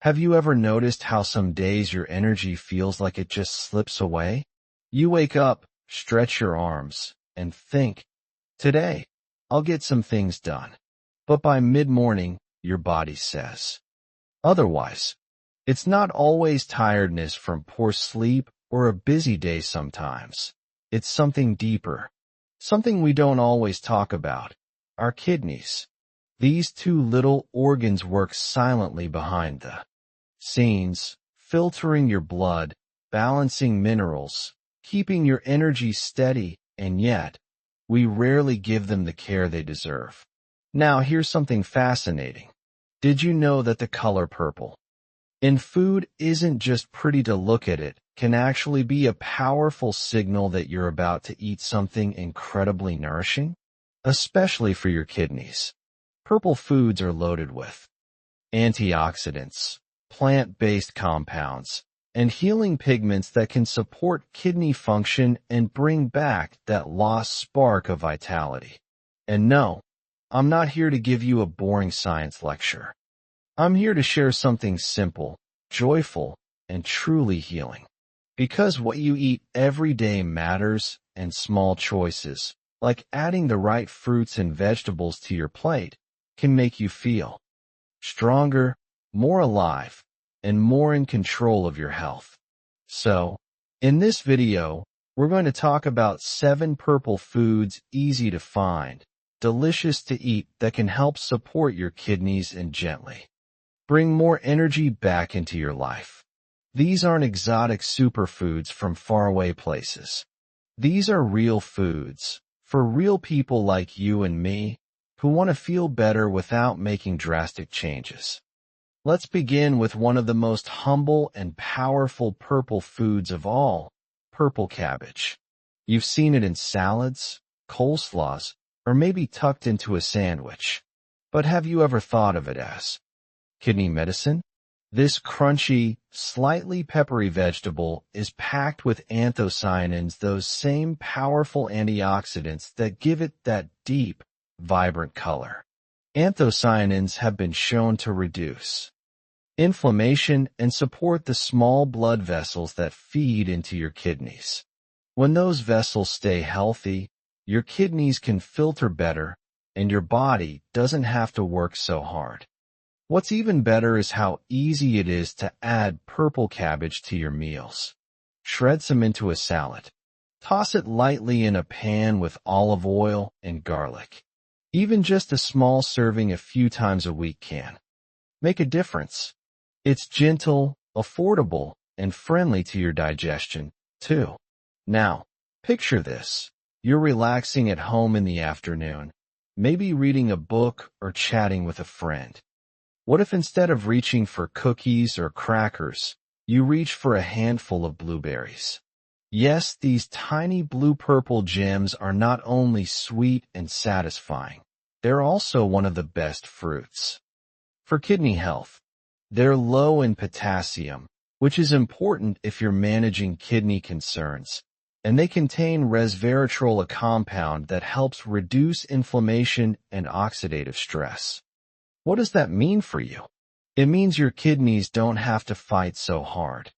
Have you ever noticed how some days your energy feels like it just slips away? You wake up, stretch your arms, and think, today, I'll get some things done. But by mid-morning, your body says otherwise. It's not always tiredness from poor sleep or a busy day sometimes. It's something deeper, something we don't always talk about, our kidneys. These two little organs work silently behind the scenes, filtering your blood, balancing minerals, keeping your energy steady, and yet, we rarely give them the care they deserve. Now, here's something fascinating. Did you know that the color purple in food isn't just pretty to look at? It can actually be a powerful signal that you're about to eat something incredibly nourishing, especially for your kidneys. Purple foods are loaded with antioxidants, plant-based compounds, and healing pigments that can support kidney function and bring back that lost spark of vitality. And no, I'm not here to give you a boring science lecture. I'm here to share something simple, joyful, and truly healing. Because what you eat every day matters, and small choices, like adding the right fruits and vegetables to your plate, can make you feel stronger, more alive, and more in control of your health. So, in this video, we're going to talk about 7 purple foods easy to find, delicious to eat that can help support your kidneys and gently bring more energy back into your life. These aren't exotic superfoods from faraway places. These are real foods, for real people like you and me, who want to feel better without making drastic changes. Let's begin with one of the most humble and powerful purple foods of all, purple cabbage. You've seen it in salads, coleslaws, or maybe tucked into a sandwich. But have you ever thought of it as kidney medicine? This crunchy, slightly peppery vegetable is packed with anthocyanins, those same powerful antioxidants that give it that deep, vibrant color. Anthocyanins have been shown to reduce inflammation and support the small blood vessels that feed into your kidneys. When those vessels stay healthy, your kidneys can filter better, and your body doesn't have to work so hard. What's even better is how easy it is to add purple cabbage to your meals. Shred some into a salad. Toss it lightly in a pan with olive oil and garlic. Even just a small serving a few times a week can make a difference. It's gentle, affordable, and friendly to your digestion, too. Now, picture this. You're relaxing at home in the afternoon, maybe reading a book or chatting with a friend. What if instead of reaching for cookies or crackers, you reach for a handful of blueberries? Yes, these tiny blue-purple gems are not only sweet and satisfying, they're also one of the best fruits. For kidney health, they're low in potassium, which is important if you're managing kidney concerns, and they contain resveratrol, a compound that helps reduce inflammation and oxidative stress. What does that mean for you? It means your kidneys don't have to fight so hard.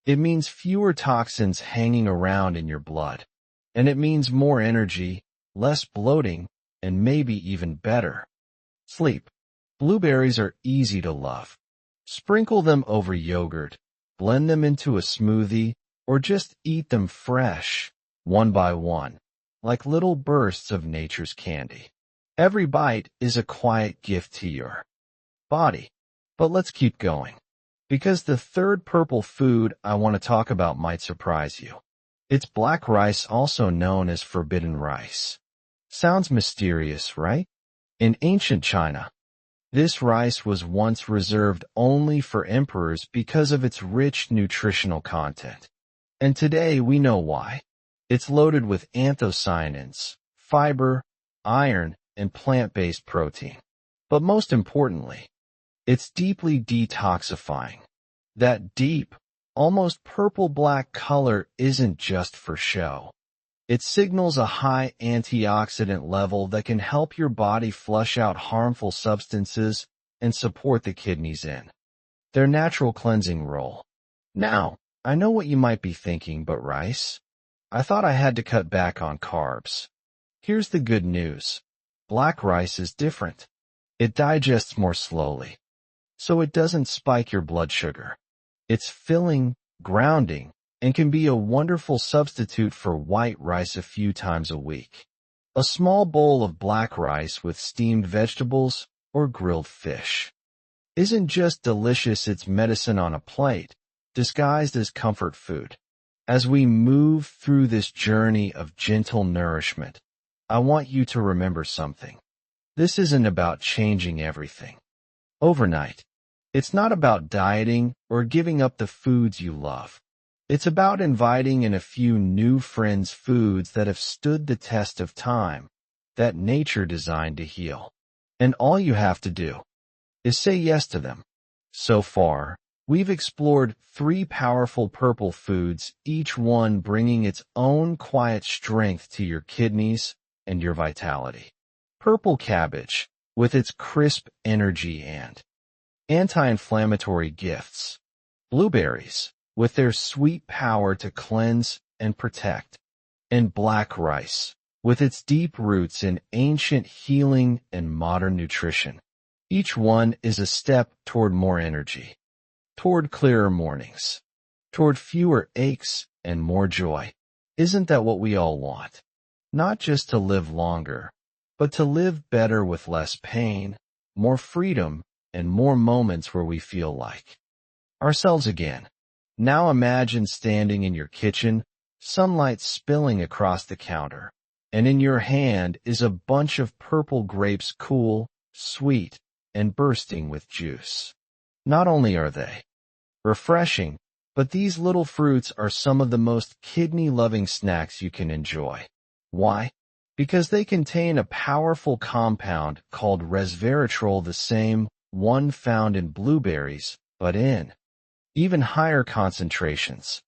It means fewer toxins hanging around in your blood. And it means more energy, less bloating, and maybe even better sleep. Blueberries are easy to love. Sprinkle them over yogurt, blend them into a smoothie, or just eat them fresh, one by one, like little bursts of nature's candy. Every bite is a quiet gift to your body. But let's keep going, because the third purple food I want to talk about might surprise you. It's black rice, also known as forbidden rice. Sounds mysterious, right? In ancient China, this rice was once reserved only for emperors because of its rich nutritional content. And today we know why. It's loaded with anthocyanins, fiber, iron, and plant-based protein. But most importantly, it's deeply detoxifying. That deep, almost purple-black color isn't just for show. It signals a high antioxidant level that can help your body flush out harmful substances and support the kidneys in their natural cleansing role. Now, I know what you might be thinking, but rice? I thought I had to cut back on carbs. Here's the good news. Black rice is different. It digests more slowly, so it doesn't spike your blood sugar. It's filling, grounding, and can be a wonderful substitute for white rice a few times a week. A small bowl of black rice with steamed vegetables or grilled fish isn't just delicious, it's medicine on a plate, disguised as comfort food. As we move through this journey of gentle nourishment, I want you to remember something. This isn't about changing everything overnight. It's not about dieting or giving up the foods you love. It's about inviting in a few new friends, foods that have stood the test of time, that nature designed to heal. And all you have to do is say yes to them. So far, we've explored 3 powerful purple foods, each one bringing its own quiet strength to your kidneys and your vitality. Purple cabbage, with its crisp energy and anti-inflammatory gifts. Blueberries, with their sweet power to cleanse and protect. And black rice, with its deep roots in ancient healing and modern nutrition. Each one is a step toward more energy, toward clearer mornings, toward fewer aches and more joy. Isn't that what we all want? Not just to live longer, but to live better with less pain, more freedom, and more moments where we feel like ourselves again. Now imagine standing in your kitchen, sunlight spilling across the counter, and in your hand is a bunch of purple grapes, cool, sweet, and bursting with juice. Not only are they refreshing, but these little fruits are some of the most kidney-loving snacks you can enjoy. Why? Because they contain a powerful compound called resveratrol, the same one found in blueberries, but in even higher concentrations.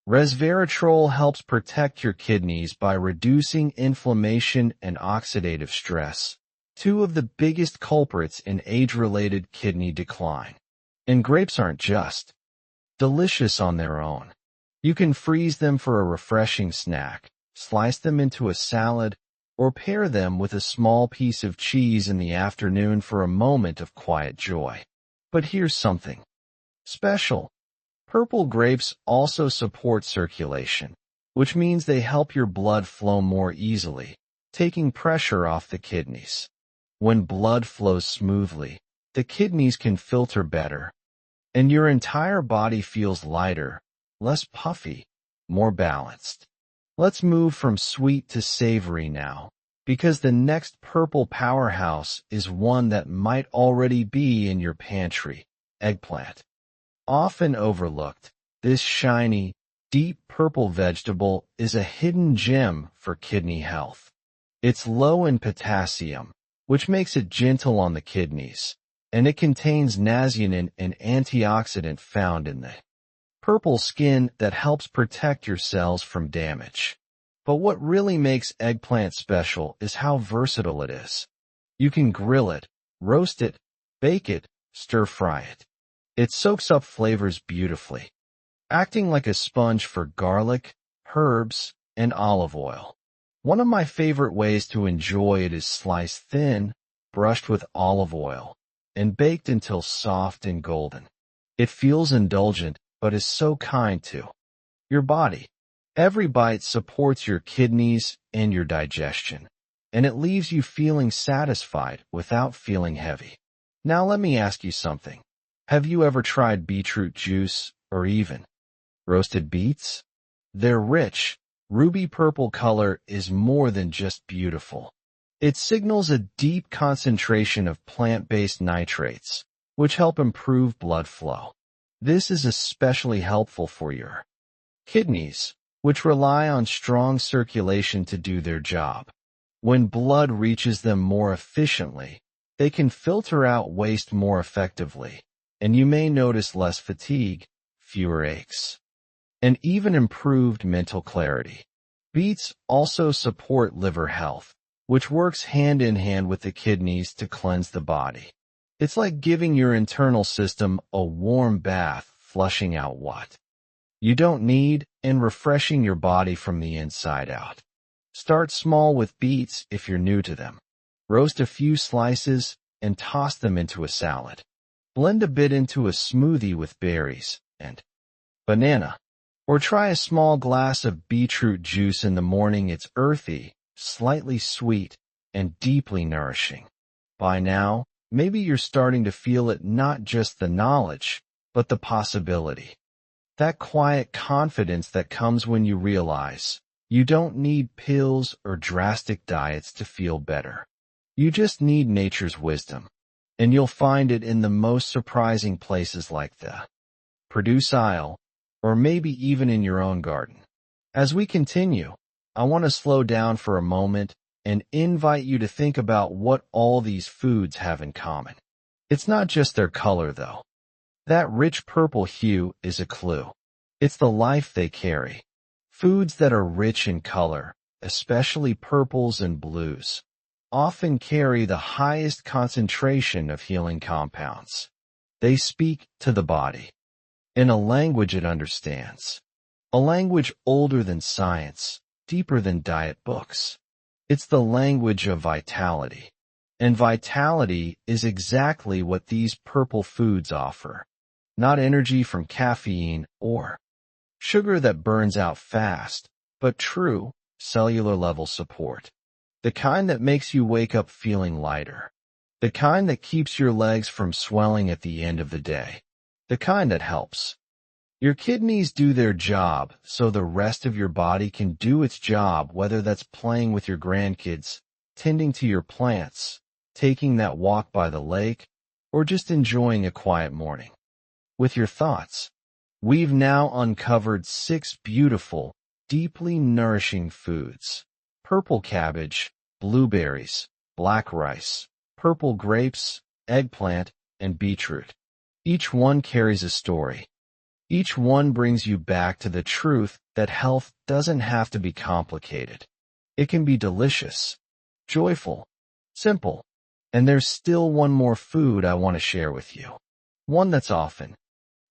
Resveratrol helps protect your kidneys by reducing inflammation and oxidative stress, 2 of the biggest culprits in age-related kidney decline. And grapes aren't just delicious on their own. You can freeze them for a refreshing snack, slice them into a salad, or pair them with a small piece of cheese in the afternoon for a moment of quiet joy. But here's something special. Purple grapes also support circulation, which means they help your blood flow more easily, taking pressure off the kidneys. When blood flows smoothly, the kidneys can filter better, and your entire body feels lighter, less puffy, more balanced. Let's move from sweet to savory now, because the next purple powerhouse is one that might already be in your pantry: eggplant. Often overlooked, this shiny, deep purple vegetable is a hidden gem for kidney health. It's low in potassium, which makes it gentle on the kidneys, and it contains niacin, an antioxidant found in the purple skin that helps protect your cells from damage. But what really makes eggplant special is how versatile it is. You can grill it, roast it, bake it, stir-fry it. It soaks up flavors beautifully, acting like a sponge for garlic, herbs, and olive oil. One of my favorite ways to enjoy it is sliced thin, brushed with olive oil, and baked until soft and golden. It feels indulgent, but is so kind to your body. Every bite supports your kidneys and your digestion, and it leaves you feeling satisfied without feeling heavy. Now let me ask you something. Have you ever tried beetroot juice or even roasted beets? Their rich, ruby purple color is more than just beautiful. It signals a deep concentration of plant-based nitrates, which help improve blood flow. This is especially helpful for your kidneys, which rely on strong circulation to do their job. When blood reaches them more efficiently, they can filter out waste more effectively, and you may notice less fatigue, fewer aches, and even improved mental clarity. Beets also support liver health, which works hand in hand with the kidneys to cleanse the body. It's like giving your internal system a warm bath, flushing out what you don't need and refreshing your body from the inside out. Start small with beets if you're new to them. Roast a few slices and toss them into a salad. Blend a bit into a smoothie with berries and banana. Or try a small glass of beetroot juice in the morning. It's earthy, slightly sweet, and deeply nourishing. By now, maybe you're starting to feel it, not just the knowledge, but the possibility. That quiet confidence that comes when you realize you don't need pills or drastic diets to feel better. You just need nature's wisdom, and you'll find it in the most surprising places like the produce aisle, or maybe even in your own garden. As we continue, I want to slow down for a moment and invite you to think about what all these foods have in common. It's not just their color, though. That rich purple hue is a clue. It's the life they carry. Foods that are rich in color, especially purples and blues, often carry the highest concentration of healing compounds. They speak to the body in a language it understands, a language older than science, deeper than diet books. It's the language of vitality, and vitality is exactly what these purple foods offer. Not energy from caffeine or sugar that burns out fast, but true cellular level support. The kind that makes you wake up feeling lighter. The kind that keeps your legs from swelling at the end of the day. The kind that helps your kidneys do their job so the rest of your body can do its job, whether that's playing with your grandkids, tending to your plants, taking that walk by the lake, or just enjoying a quiet morning with your thoughts. We've now uncovered 6 beautiful, deeply nourishing foods: purple cabbage, blueberries, black rice, purple grapes, eggplant, and beetroot. Each one carries a story. Each one brings you back to the truth that health doesn't have to be complicated. It can be delicious, joyful, simple. And there's still one more food I want to share with you. One that's often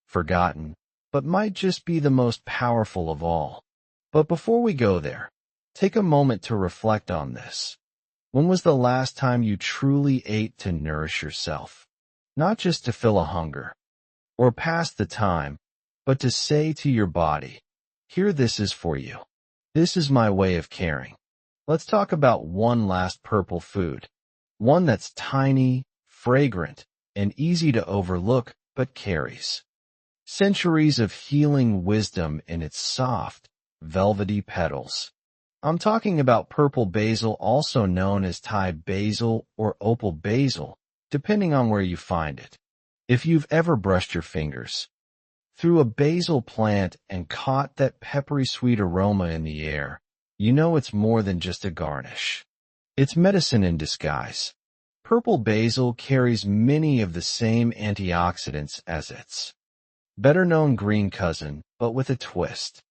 forgotten, but might just be the most powerful of all. But before we go there, take a moment to reflect on this. When was the last time you truly ate to nourish yourself? Not just to fill a hunger or pass the time, but to say to your body, here, this is for you. This is my way of caring. Let's talk about one last purple food. One that's tiny, fragrant, and easy to overlook, but carries centuries of healing wisdom in its soft, velvety petals. I'm talking about purple basil, also known as Thai basil or opal basil, depending on where you find it. If you've ever brushed your fingers through a basil plant and caught that peppery sweet aroma in the air, you know it's more than just a garnish. It's medicine in disguise. Purple basil carries many of the same antioxidants as its better-known green cousin, but with a twist.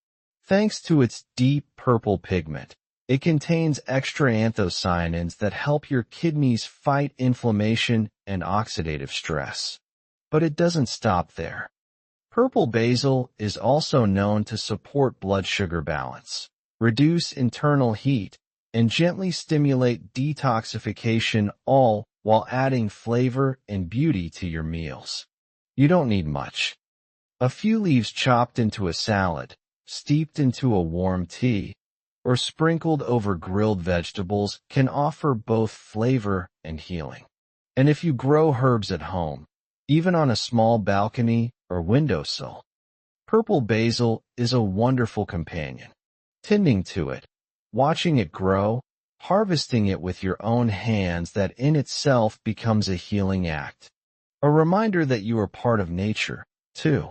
Thanks to its deep purple pigment, it contains extra anthocyanins that help your kidneys fight inflammation and oxidative stress. But it doesn't stop there. Purple basil is also known to support blood sugar balance, reduce internal heat, and gently stimulate detoxification, all while adding flavor and beauty to your meals. You don't need much. A few leaves chopped into a salad, steeped into a warm tea, or sprinkled over grilled vegetables can offer both flavor and healing. And if you grow herbs at home, even on a small balcony or windowsill, purple basil is a wonderful companion. Tending to it, watching it grow, harvesting it with your own hands, that in itself becomes a healing act. A reminder that you are part of nature, too.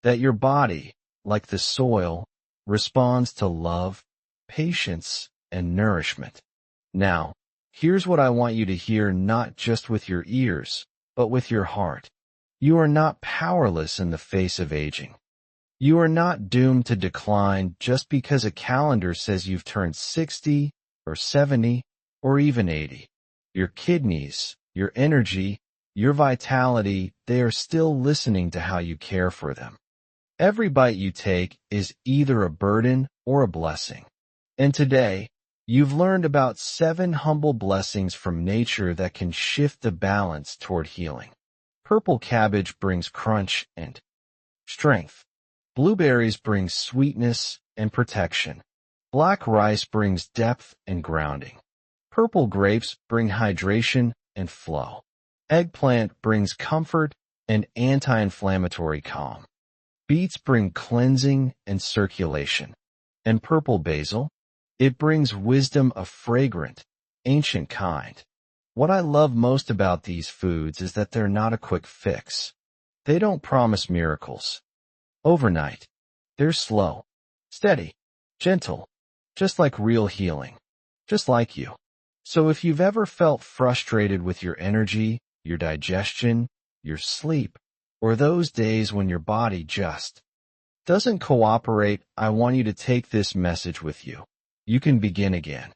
That your body, like the soil, responds to love, patience, and nourishment. Now, here's what I want you to hear, not just with your ears, but with your heart. You are not powerless in the face of aging. You are not doomed to decline just because a calendar says you've turned 60 or 70 or even 80. Your kidneys, your energy, your vitality, they are still listening to how you care for them. Every bite you take is either a burden or a blessing. And today, you've learned about 7 humble blessings from nature that can shift the balance toward healing. Purple cabbage brings crunch and strength. Blueberries bring sweetness and protection. Black rice brings depth and grounding. Purple grapes bring hydration and flow. Eggplant brings comfort and anti-inflammatory calm. Beets bring cleansing and circulation. And purple basil, it brings wisdom of fragrant, ancient kind. What I love most about these foods is that they're not a quick fix. They don't promise miracles overnight. They're slow, steady, gentle, just like real healing, just like you. So if you've ever felt frustrated with your energy, your digestion, your sleep, or those days when your body just doesn't cooperate, I want you to take this message with you. You can begin again,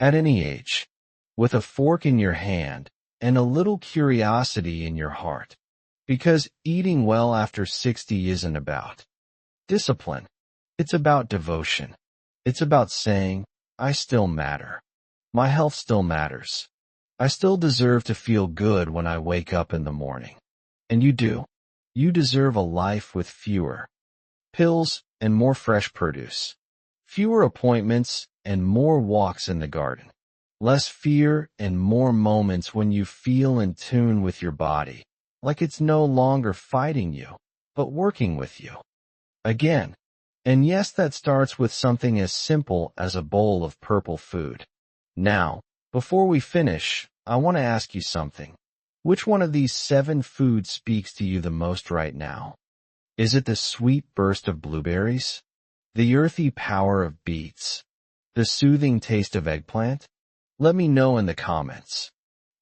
at any age, with a fork in your hand and a little curiosity in your heart. Because eating well after 60 isn't about discipline. It's about devotion. It's about saying, I still matter. My health still matters. I still deserve to feel good when I wake up in the morning. And you do. You deserve a life with fewer pills and more fresh produce. Fewer appointments and more walks in the garden. Less fear and more moments when you feel in tune with your body, like it's no longer fighting you, but working with you. Again. And yes, that starts with something as simple as a bowl of purple food. Now, before we finish, I want to ask you something. Which one of these 7 foods speaks to you the most right now? Is it the sweet burst of blueberries? The earthy power of beets? The soothing taste of eggplant? Let me know in the comments.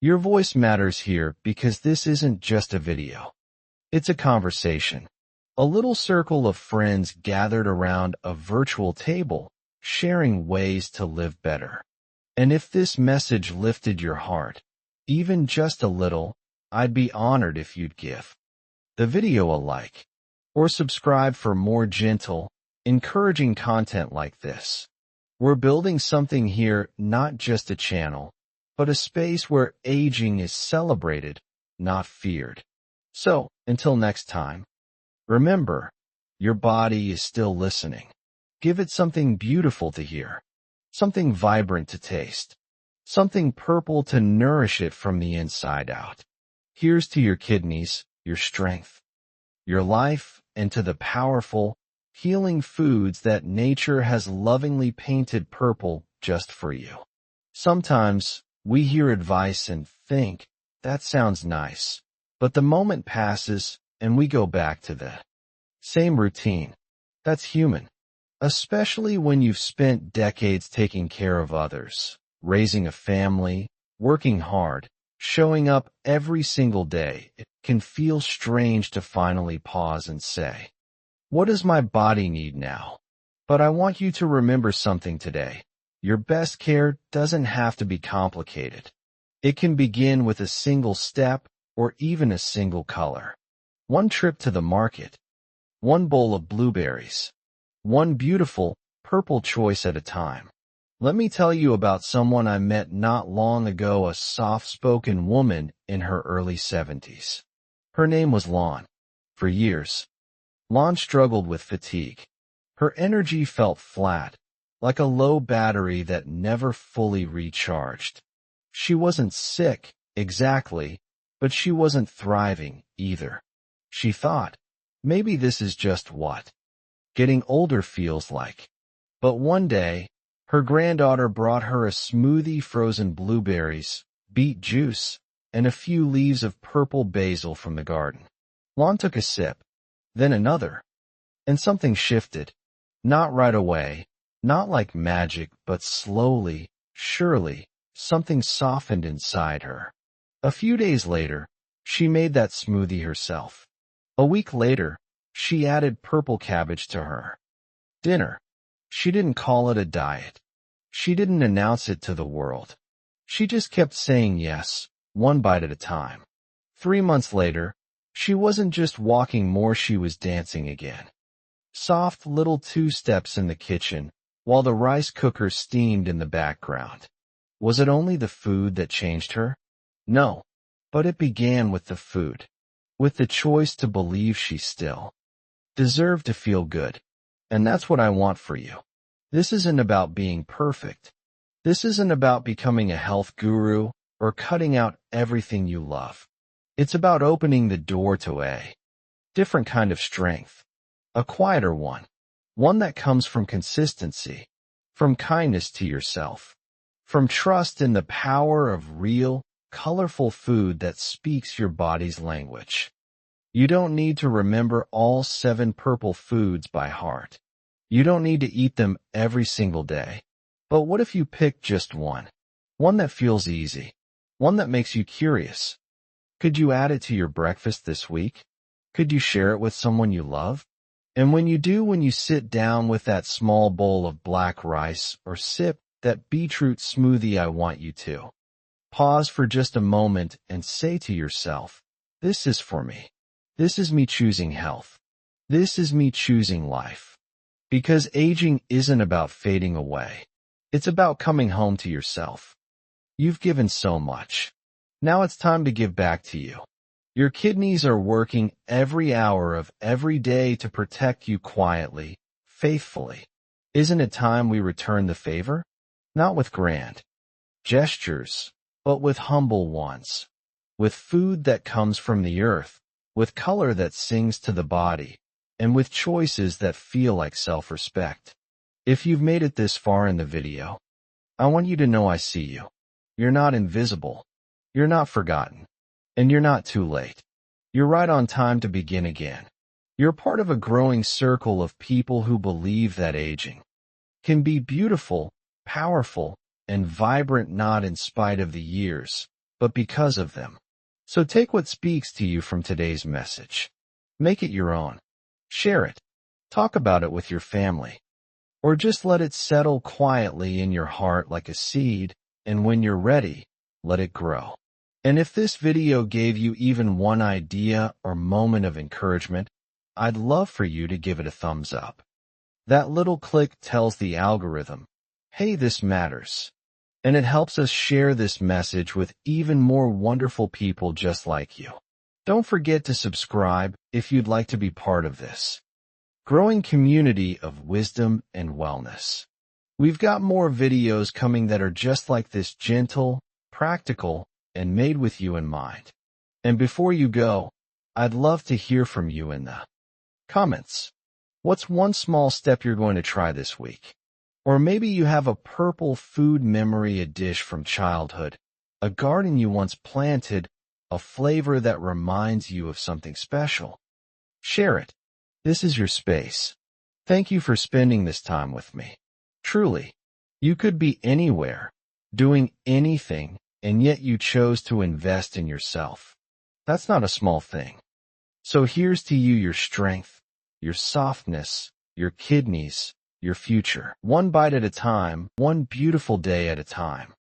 Your voice matters here because this isn't just a video. It's a conversation. A little circle of friends gathered around a virtual table, sharing ways to live better. And if this message lifted your heart, even just a little, I'd be honored if you'd give the video a like, or subscribe for more gentle, encouraging content like this. We're building something here, not just a channel, but a space where aging is celebrated, not feared. So, until next time, remember, your body is still listening. Give it something beautiful to hear, something vibrant to taste, something purple to nourish it from the inside out. Here's to your kidneys, your strength, your life, and to the powerful, healing foods that nature has lovingly painted purple just for you. Sometimes, we hear advice and think, that sounds nice, but the moment passes and we go back to the same routine. That's human. Especially when you've spent decades taking care of others, raising a family, working hard, showing up every single day. It can feel strange to finally pause and say, what does my body need now? But I want you to remember something today. Your best care doesn't have to be complicated. It can begin with a single step or even a single color. One trip to the market, one bowl of blueberries, one beautiful, purple choice at a time. Let me tell you about someone I met not long ago, a soft-spoken woman in her early 70s. Her name was Lon. For years, Lon struggled with fatigue. Her energy felt flat, like a low battery that never fully recharged. She wasn't sick, exactly, but she wasn't thriving either. She thought, maybe this is just what getting older feels like. But one day, her granddaughter brought her a smoothie, frozen blueberries, beet juice, and a few leaves of purple basil from the garden. Lon took a sip, then another, and something shifted. Not right away, not like magic, but slowly, surely, something softened inside her. A few days later, she made that smoothie herself. A week later, she added purple cabbage to her dinner. She didn't call it a diet. She didn't announce it to the world. She just kept saying yes, one bite at a time. 3 months later, she wasn't just walking more, she was dancing again. Soft little two-steps in the kitchen, while the rice cooker steamed in the background. Was it only the food that changed her? No, but it began with the food, with the choice to believe she still deserved to feel good. And that's what I want for you. This isn't about being perfect. This isn't about becoming a health guru or cutting out everything you love. It's about opening the door to a different kind of strength, a quieter one that comes from consistency, from kindness to yourself, from trust in the power of real, colorful food that speaks your body's language. You don't need to remember all 7 purple foods by heart. You don't need to eat them every single day. But what if you pick just one? One that feels easy. One that makes you curious. Could you add it to your breakfast this week? Could you share it with someone you love? And when you sit down with that small bowl of black rice or sip that beetroot smoothie, I want you to pause for just a moment and say to yourself, this is for me. This is me choosing health. This is me choosing life. Because aging isn't about fading away. It's about coming home to yourself. You've given so much. Now it's time to give back to you. Your kidneys are working every hour of every day to protect you quietly, faithfully. Isn't it time we return the favor? Not with grand gestures, but with humble ones. With food that comes from the earth, with color that sings to the body, and with choices that feel like self-respect. If you've made it this far in the video, I want you to know I see you. You're not invisible. You're not forgotten. And you're not too late. You're right on time to begin again. You're part of a growing circle of people who believe that aging can be beautiful, powerful, and vibrant, not in spite of the years, but because of them. So take what speaks to you from today's message. Make it your own. Share it. Talk about it with your family. Or just let it settle quietly in your heart like a seed, and when you're ready, let it grow. And if this video gave you even one idea or moment of encouragement, I'd love for you to give it a thumbs up. That little click tells the algorithm, hey, this matters. And it helps us share this message with even more wonderful people just like you. Don't forget to subscribe if you'd like to be part of this growing community of wisdom and wellness. We've got more videos coming that are just like this, gentle, practical, and made with you in mind. And before you go, I'd love to hear from you in the comments. What's one small step you're going to try this week? Or maybe you have a purple food memory, a dish from childhood, a garden you once planted, a flavor that reminds you of something special. Share it. This is your space. Thank you for spending this time with me. Truly, you could be anywhere, doing anything, and yet you chose to invest in yourself. That's not a small thing. So here's to you, your strength, your softness, your kidneys, your future. One bite at a time, one beautiful day at a time.